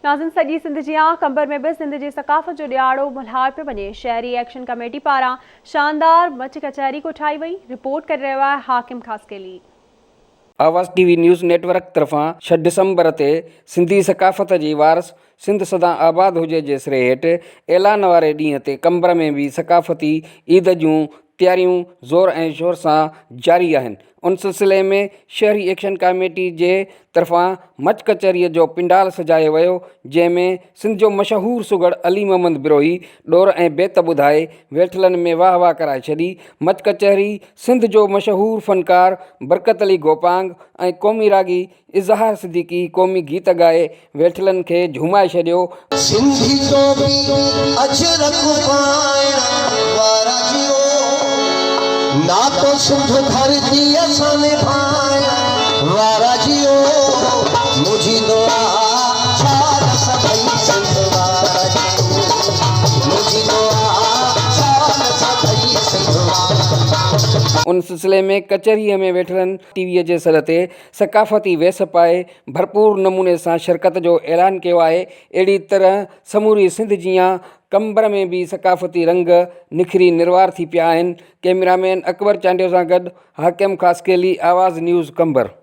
नाज़िन सॼी सिंध जी कंबर में भी सिंध जी सकाफ़त जो ॾियारो मल्हायो पियो वञे। शहरी एक्शन कमेटी पारां शानदार मच कचहरी को ठाही वई। रिपोर्ट करे रहियो आहे हाकिम खासकेली। आवाज़ टीवी न्यूज़ नेटवर्क तरफ़ां 6 डिसंबर ते सिंधी सकाफ़त जी वारस सिंध सदा आबाद हुजे जे सिरे हेठि ऐलान वारे ॾींहं ते कंबर में भी सकाफ़ती ईद जूं तैयारियूं ज़ोर ऐं शोर सां जारी आहिनि। उन सिलसिले में शहरी एक्शन कमेटी जे तरफ़ां मच कचहरीअ जो पिंडाल सजायो वियो, जंहिंमें सिंध जो मशहूरु सुगड़ अली मोहम्मद बिरोही ॾोर ऐं बेत ॿुधाए वेठलनि में वाह वाह कराए छॾी। मच कचहरी सिंध जो मशहूरु फ़नकार बरकत अली गोपांग ऐं क़ौमी रागी इज़हार सिद्दीकी क़ौमी गीत ॻाए वेठलनि खे झूमाए छॾियो। सिंधी जो भी अजरक पाइण वारा जियो, ना तो सिंध धरती असाने भाई वारा जियो, मुझी दुआ चार सभई सिंध वारा जियो, मुझी दुआ चार सभई सिंध वारा। उन सिलसिले में कचहरीअ में वेठलनि टीवीअ जे सर ते सकाफ़ती वेस पाए भरपूर नमूने सां शिरकत जो ऐलान कयो आहे। अहिड़ी तरह समूरी सिंध जियां कंबर में भी सकाफ़ती रंग निखरी निर्वार थी पिया आहिनि। कैमरामैन अकबर चांडियो सां गॾु हाकिम खासकेली, आवाज़ न्यूज़ कंबर।